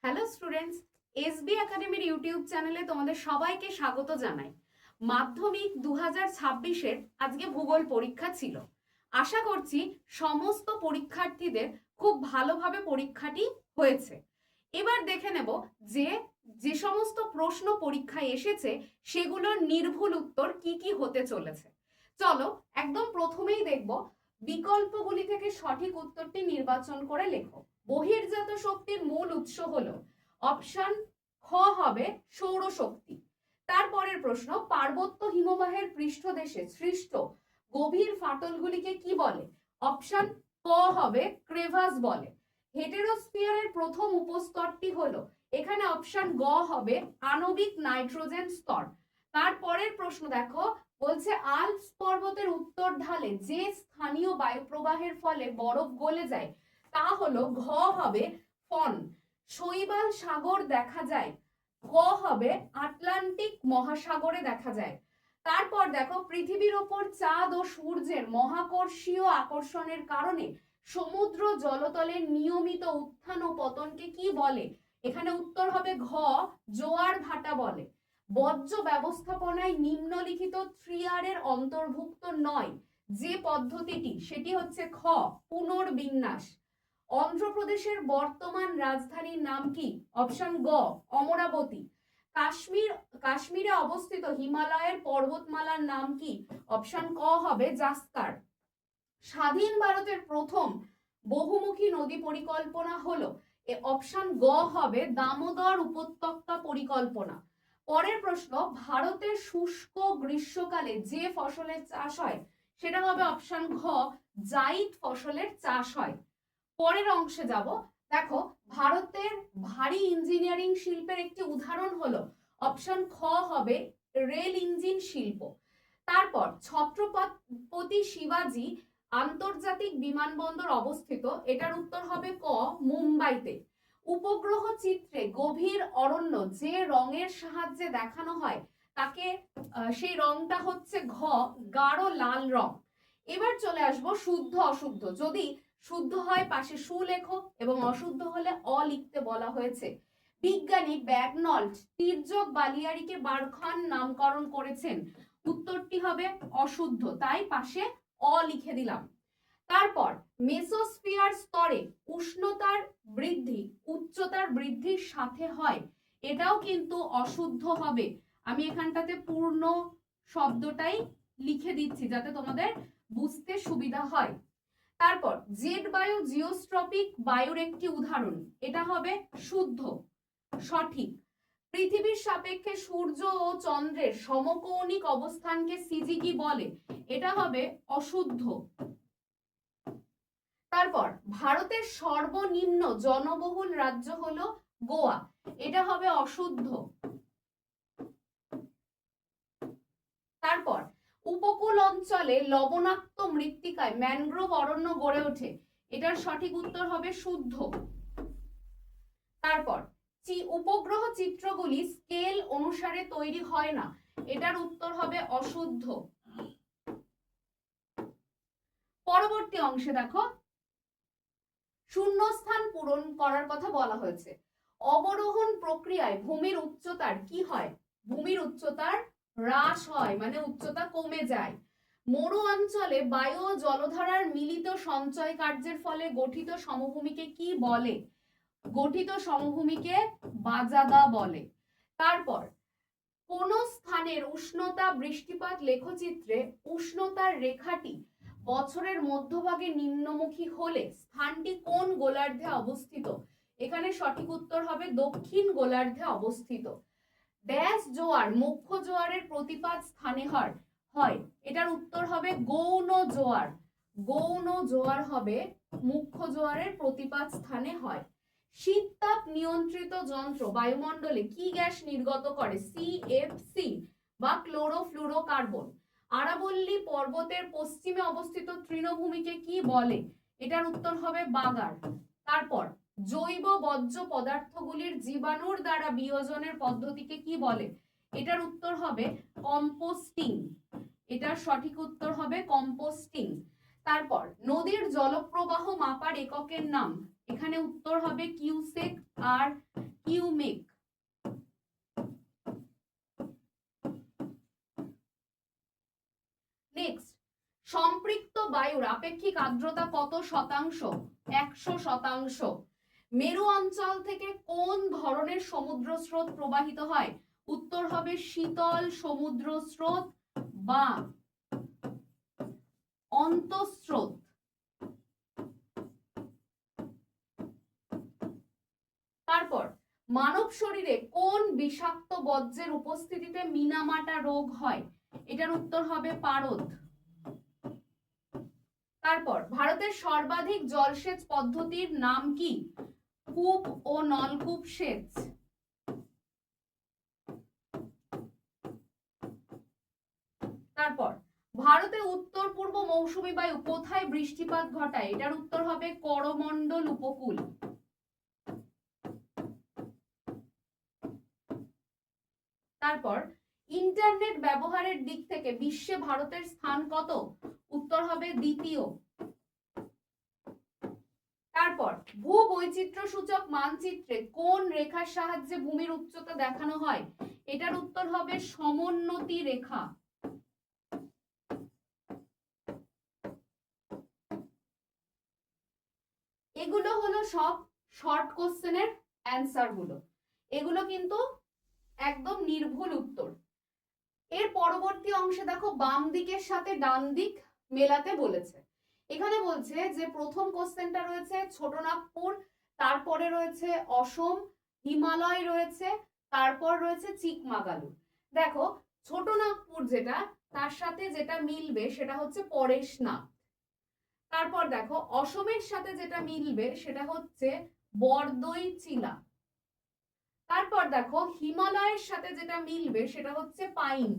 Hello students, SB একাডেমির YouTube চ্যানেলে তোমাদের সবাইকে স্বাগত জানাই। মাধ্যমিক 2026-এর আজকে ভূগোল পরীক্ষা ছিল। আশা করছি সমস্ত পরীক্ষার্থীদের খুব ভালোভাবে পরীক্ষাটি হয়েছে। এবার দেখে নেব যে যে সমস্ত প্রশ্ন পরীক্ষায় এসেছে সেগুলোর নির্ভুল উত্তর কি কি হতে চলেছে। চলো একদম প্রথমেই দেখব বিকল্পগুলি থেকে সঠিক উত্তরটি নির্বাচন করে লেখো। বহির্জাত শক্তির মূল উৎস হলো অপশন খ হবে সৌরশক্তি। তারপরের প্রশ্ন, পার্বত্য হিমবাহের পৃষ্ঠদেশে সৃষ্ট গভীর ফাটলগুলিকে কি বলে? অপশন ক হবে ক্রেভাস বলে। হেটেরোস্ফিয়ারের প্রথম উপস্তরটি হলো, এখানে অপশন গ হবে আণবিক নাইট্রোজেন স্তর। তারপরের প্রশ্ন দেখো, বলছে আল্পস পর্বতের উত্তর ঢালে যে স্থানীয় বায়ুপ্রবাহের ফলে বরফ গলে যায় তা হলো, ঘ হবে ফন। শৈবাল সাগর দেখা যায়, ক হবে আটলান্টিক মহাসাগরে দেখা যায়। তারপর দেখো, পৃথিবীর ওপর চাঁদ ও সূর্যের মহাকর্ষীয় আকর্ষণের কারণে সমুদ্র জলতলের নিয়মিত উত্থান ও পতনকে কি বলে? এখানে উত্তর হবে ঘ, জোয়ার ভাটা বলে। বর্জ্য ব্যবস্থাপনায় নিম্নলিখিত 3R এর অন্তর্ভুক্ত নয় যে পদ্ধতিটি, সেটি হচ্ছে খ, পুনর্বিন্যাস। অন্ধ্রপ্রদেশের বর্তমান রাজধানীর নাম কি? অপশন গ, অমরাবতী। কাশ্মীরে অবস্থিত হিমালয়ের পর্বতমালার নাম কি? অপশন ক হবে জাস্কার। স্বাধীন ভারতের প্রথম বহুমুখী নদী পরিকল্পনা হলো, অপশন গ হবে দামোদর উপত্যকা পরিকল্পনা। পরের প্রশ্ন, ভারতের শুষ্ক গ্রীষ্মকালে যে ফসলের চাষ হয় সেটা হবে অপশন ঘ, জাইদ ফসলের চাষ হয়। পরের অংশে যাব, দেখো ভারতের ভারী ইঞ্জিনিয়ারিং শিল্পের একটি উদাহরণ হলো, অপশন খ হবে রেল ইঞ্জিন শিল্প। তারপর ছত্রপতি শিবাজি আন্তর্জাতিক বিমানবন্দর অবস্থিত, এটার উত্তর হবে ক, মুম্বাইতে। উপগ্রহ চিত্রে গভীর অরণ্য যে রঙের সাহায্যে দেখানো হয় তাকে সেই রংটা হচ্ছে ঘ, গাঢ় লাল রং। এবার চলে আসবো শুদ্ধ অশুদ্ধ। যদি শুদ্ধ হয় পাশে সু লেখো এবং অশুদ্ধ হলে অ লিখতে বলা হয়েছে। বিজ্ঞানী ব্যাগনল্ট তির্যক বালিয়াড়িকে বারখান নামকরণ করেছেন, উত্তরটি হবে অশুদ্ধ, তাই পাশে অ লিখে দিলাম। তারপর মেসোস্ফিয়ার স্তরে উষ্ণতার বৃদ্ধি উচ্চতার বৃদ্ধির সাথে হয়, এটাও কিন্তু অশুদ্ধ হবে। আমি এখানটাতে পূর্ণ শব্দটাই লিখে দিচ্ছি যাতে তোমাদের বুঝতে সুবিধা হয়। তারপর জেট বায়ু জিওস্ট্রপিক বায়ুর একটি উদাহরণ, এটা হবে শুদ্ধ, সঠিক। পৃথিবীর সাপেক্ষে সূর্য ও চন্দ্রের সমকৌণিক অবস্থানকে সিজি কি বলে? এটা হবে অশুদ্ধ। তারপর ভারতের সর্বনিম্ন জনবহুল রাজ্য হলো গোয়া, এটা হবে অশুদ্ধ। তারপর উপকূল অঞ্চলে লবণাক্ত মৃত্তিকায় ম্যানগ্রোভ অরণ্য গড়ে ওঠে, এটার সঠিক উত্তর হবে শুদ্ধ। তারপর উপগ্রহ চিত্রগুলি স্কেল অনুসারে তৈরি হয় না, এটার উত্তর হবে অশুদ্ধ। পরবর্তী অংশে দেখো, শূন্যস্থান পূরণ করার কথা বলা হয়েছে। অবরোহণ প্রক্রিয়ায় ভূমির উচ্চতার কি হয়? ভূমির উচ্চতার হ্রাস হয়, মানে উচ্চতা কমে যায়। মরু অঞ্চলে বায়ু ও জলধারার মিলিত সঞ্চয় কার্যের ফলে গঠিত সমভূমিকে কি বলে? গঠিত সমভূমিকে বাজাদা বলে। তারপর কোন স্থানের উষ্ণতা বৃষ্টিপাত লেখচিত্রে উষ্ণতার রেখাটি বছরের মধ্যভাগে নিম্নমুখী হলে স্থানটি কোন গোলার্ধে অবস্থিত? এখানে সঠিক উত্তর হবে দক্ষিণ গোলার্ধে অবস্থিত। ড্যাশ জোয়ার মুখ্য জোয়ারের প্রতিপাদ স্থানে হয়, এটার উত্তর হবে গৌণ জোয়ার। গৌণ জোয়ার হবে মুখ্য জোয়ারের প্রতিপাদ স্থানে হয়। শীততাপ নিয়ন্ত্রিত যন্ত্র বায়ুমণ্ডলে কি গ্যাস নির্গত করে? সিএফসি বা ক্লোরোফ্লুরোকার্বন। আরাবল্লী পর্বতের পশ্চিমে অবস্থিত তৃণভূমিকে কি বলে? এটার উত্তর হবে বাগার। তারপর জৈব বর্জ্য পদার্থগুলির জীবাণুর দ্বারা বিয়োজনের পদ্ধতিকে কি বলে? এটার উত্তর হবে কম্পোস্টিং। এটার সঠিক উত্তর হবে কম্পোস্টিং। তারপর নদীর জলপ্রবাহ মাপার এককের নাম, এখানে উত্তর হবে কিউসেক। আর কিউমেক। নেক্সট, সম্পৃক্ত বায়ুর আপেক্ষিক আর্দ্রতা কত শতাংশ? 100%। মেরু অঞ্চল থেকে কোন ধরনের সমুদ্র স্রোত প্রবাহিত হয়? উত্তর হবে শীতল সমুদ্র স্রোত বা অন্তঃস্রোত। তারপর মানব শরীরে কোন বিষাক্ত বর্জ্যের উপস্থিতিতে মিনামাটা রোগ হয়? এটার উত্তর হবে পারদ। তারপর ভারতের সর্বাধিক জলসেচ পদ্ধতির নাম কি? কূপ ও নলকূপ সেচ। তারপর ভারতে উত্তর পূর্ব মৌসুমী বায়ু কোথায় বৃষ্টিপাত ঘটায়? এটার উত্তর হবে করমণ্ডল উপকূল। তারপর ইন্টারনেট ব্যবহারের দিক থেকে বিশ্বে ভারতের স্থান কত? উত্তর হবে দ্বিতীয়। তারপর ভূবৈচিত্র্য সূচক মানচিত্রে কোন রেখার সাহায্যে ভূমির উচ্চতা দেখানো হয়? এটার উত্তর হবে সমোন্নতি রেখা। এগুলো হলো সব শর্ট কোশ্চেনের অ্যান্সার গুলো। এগুলো কিন্তু একদম নির্ভুল উত্তর। এর পরবর্তী অংশে দেখো বাম দিকের সাথে ডান দিক মেলাতে বলেছে। এখানে বলছে যে প্রথম কোশ্চেনটা রয়েছে ছোটনাগপুর, তারপরে রয়েছে অসম, হিমালয় রয়েছে, তারপর রয়েছে চিকমাগালুর। দেখো ছোটনাগপুর যেটা, তার সাথে যেটা মিলবে সেটা হচ্ছে পরেশনাথ। তারপর দেখো অসমের সাথে যেটা মিলবে সেটা হচ্ছে বরদইচিলা। তারপর দেখো হিমালয়ের সাথে যেটা মিলবে সেটা হচ্ছে পাইন।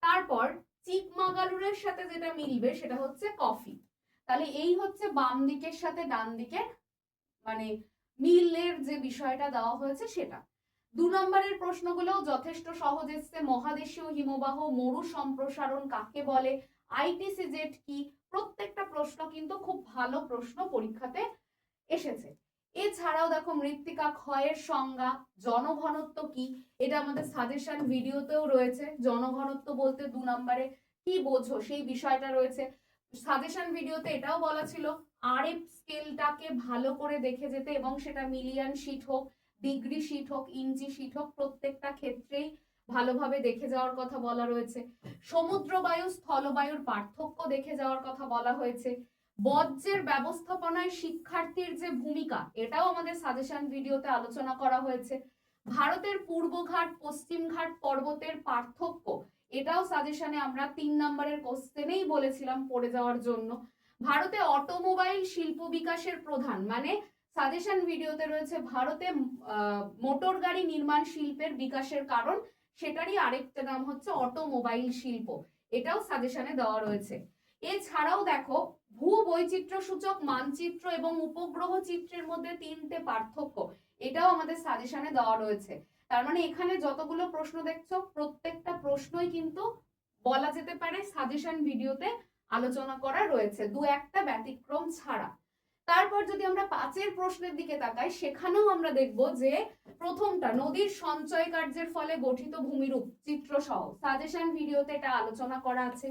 তারপর চিকমাগালুরের সাথে যেটা মিলবে সেটা হচ্ছে কফি। তাহলে এই হচ্ছে বাম দিকের সাথে ডান দিকের মানে মিলের যে বিষয়টা দেওয়া হয়েছে সেটা। 2 নম্বরের প্রশ্নগুলো যথেষ্ট সহজ এসছে। মহাদেশীয় হিমবাহ মরু সম্প্রসারণ কাকে বলে? আইটিসিজেড কি? প্রত্যেকটা প্রশ্ন কিন্তু খুব ভালো প্রশ্ন পরীক্ষাতে এসেছে। এছাড়াও দেখো মৃত্তিকা ক্ষয়ের সংজ্ঞা, জনঘনত্ব কি, এটা আমাদের সাজেশন ভিডিওতেও রয়েছে। জনঘনত্ব বলতে 2 নম্বরে কি বোঝো সেই বিষয়টা রয়েছে। সাজেশন ভিডিওতে এটাও বলা ছিল আরএফ স্কেলটাকে ভালো করে দেখে যেতে, এবং সেটা মিলিয়ন শীট হোক, ডিগ্রি শীট হোক, ইঞ্চি শীট হোক, প্রত্যেকটা ক্ষেত্রেই ভালোভাবে দেখে যাওয়ার কথা বলা রয়েছে। সমুদ্র বায়ু স্থলবায়ুর পার্থক্য দেখে যাওয়ার কথা বলা হয়েছে। বর্জ্যের ব্যবস্থাপনায় শিক্ষার্থীর যে ভূমিকা, এটাও আমাদের সাজেশন ভিডিওতে আলোচনা করা হয়েছে। ভারতের পূর্বঘাট পশ্চিমঘাট পর্বতের পার্থক্য, এটাও সাজেশনে আমরা 3 নম্বরের কোশ্চেনেই বলেছিলাম পড়ে যাওয়ার জন্য। ভারতে অটোমোবাইল শিল্প বিকাশের প্রধান, মানে সাজেশন ভিডিওতে রয়েছে ভারতে মোটর গাড়ি নির্মাণ শিল্পের বিকাশের কারণ, সেটারই আরেকটা নাম হচ্ছে অটোমোবাইল শিল্প, এটাও সাজেশনে দেওয়া রয়েছে। এছাড়াও দেখো ভূবৈচিত্র্য সূচক মানচিত্র এবং উপগ্রহ চিত্রের মধ্যে 3টে পার্থক্য, এটাও আমাদের সাজেশনে দেওয়া রয়েছে। তার মানে এখানে যতগুলো প্রশ্ন দেখছো প্রত্যেকটা প্রশ্নই কিন্তু বলা যেতে পারে সাজেশন ভিডিওতে আলোচনা করা রয়েছে, 2-1টা ব্যতিক্রম ছাড়া। তারপর যদি আমরা 5 প্রশ্নের দিকে তাকাই, সেখানেও আমরা দেখব যে প্রথমটা নদীর সঞ্চয় কার্যের ফলে গঠিত ভূমিরূপ চিত্র সহ, সাজেশন ভিডিওতে এটা আলোচনা করা আছে।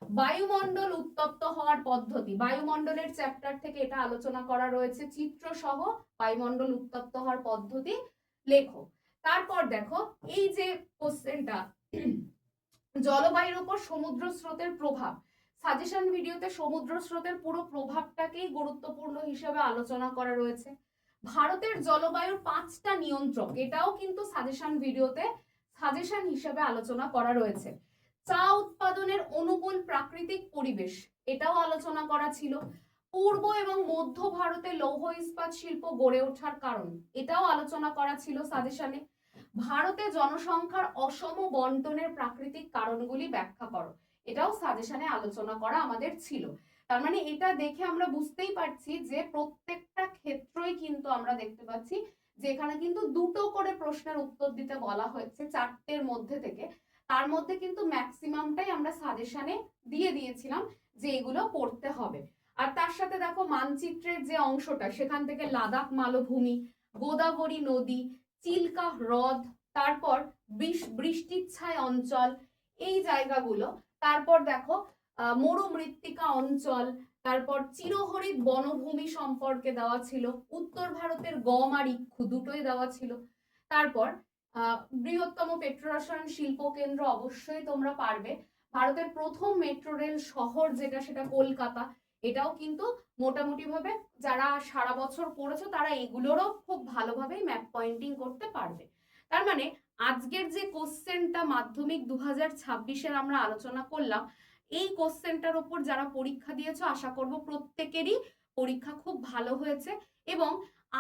বায়ুমণ্ডল উত্তপ্ত হওয়ার পদ্ধতি, বায়ুমণ্ডলের চ্যাপ্টার থেকে এটা আলোচনা করা রয়েছে, চিত্র সহ বায়ুমণ্ডল উত্তপ্ত হওয়ার পদ্ধতি লেখো। তারপর দেখো এই যে কোশ্চেনটা জলবায়ুর উপর সমুদ্র স্রোতের প্রভাব, সাজেশন ভিডিওতে সমুদ্র স্রোতের পুরো প্রভাবটাকেই গুরুত্বপূর্ণ হিসেবে আলোচনা করা রয়েছে। ভারতের জলবায়ুর 5টা নিয়ন্ত্রক, এটাও কিন্তু সাজেশন ভিডিওতে সাজেশন হিসেবে আলোচনা করা রয়েছে। চা উৎপাদনের অনুকূল প্রাকৃতিক পরিবেশ, এটাও আলোচনা করা ছিল। পূর্ব এবং মধ্য ভারতে লৌহ ইস্পাত শিল্প গড়ে ওঠার কারণ, এটাও আলোচনা করা ছিল সাজেশনে। ভারতে জনসংখ্যার অসম বন্টনের প্রাকৃতিক কারণগুলি ব্যাখ্যা করো, এটাও সাজেশনে আলোচনা করা আমাদের ছিল। তার মানে এটা দেখে আমরা বুঝতেই পারছি যে প্রত্যেকটা ক্ষেত্রই কিন্তু আমরা দেখতে পাচ্ছি যে এখানে কিন্তু 2টো করে প্রশ্নের উত্তর দিতে বলা হয়েছে 4টের মধ্যে থেকে। তার মধ্যে কিন্তু ম্যাক্সিমামটাই আমরা সাজেশনে দিয়ে দিয়েছিলাম যে এগুলো পড়তে হবে। আর তার সাথে দেখো মানচিত্রের যে অংশটা, সেখান থেকে লাদাখ মালভূমি, গোদাবরী নদী, চিল্কা হ্রদ, তারপর বৃষ্টিচ্ছায় অঞ্চল, এই জায়গাগুলো। তারপর দেখো মরুমৃত্তিকা অঞ্চল, তারপর চিরহরিৎ বনভূমি সম্পর্কে দেওয়া ছিল, উত্তর ভারতের গম আর ইক্ষু দুটোই দেওয়া ছিল। তারপর বৃহত্তম পেট্রোরসায়ন শিল্প কেন্দ্র অবশ্যই তোমরা পারবে। ভারতের প্রথম মেট্রো রেল শহর যেটা, সেটা কলকাতা। এটাও কিন্তু মোটামুটি ভাবে যারা সারা বছর পড়েছো তারা এগুলোরও খুব ভালোভাবেই ম্যাপ পয়েন্টিং করতে পারবে। তার মানে আজকের যে কোশ্চেনটা মাধ্যমিক 2026-এর আমরা আলোচনা করলাম, এই কোশ্চেনটার উপর যারা পরীক্ষা দিয়েছো আশা করব প্রত্যেকেরই পরীক্ষা খুব ভালো হয়েছে। এবং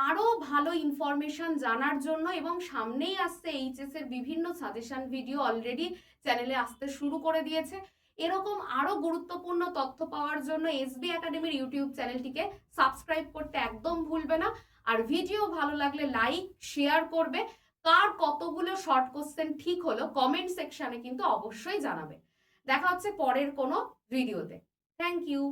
আরো ভালো ইনফরমেশন জানার জন্য, এবং সামনেই আসছে এইচএস এর বিভিন্ন সাজেশন ভিডিও অলরেডি চ্যানেলে আসতে শুরু করে দিয়েছে। এরকম আরো গুরুত্বপূর্ণ তথ্য পাওয়ার জন্য এসবি একাডেমির ইউটিউব চ্যানেলটিকে সাবস্ক্রাইব করতে একদম ভুলবে না। আর ভিডিও ভালো লাগলে লাইক শেয়ার করবে। কার কতগুলো শর্ট কোশ্চেন ঠিক হলো কমেন্ট সেকশনে কিন্তু অবশ্যই জানাবে। দেখা হচ্ছে পরের কোনো ভিডিওতে। Thank you.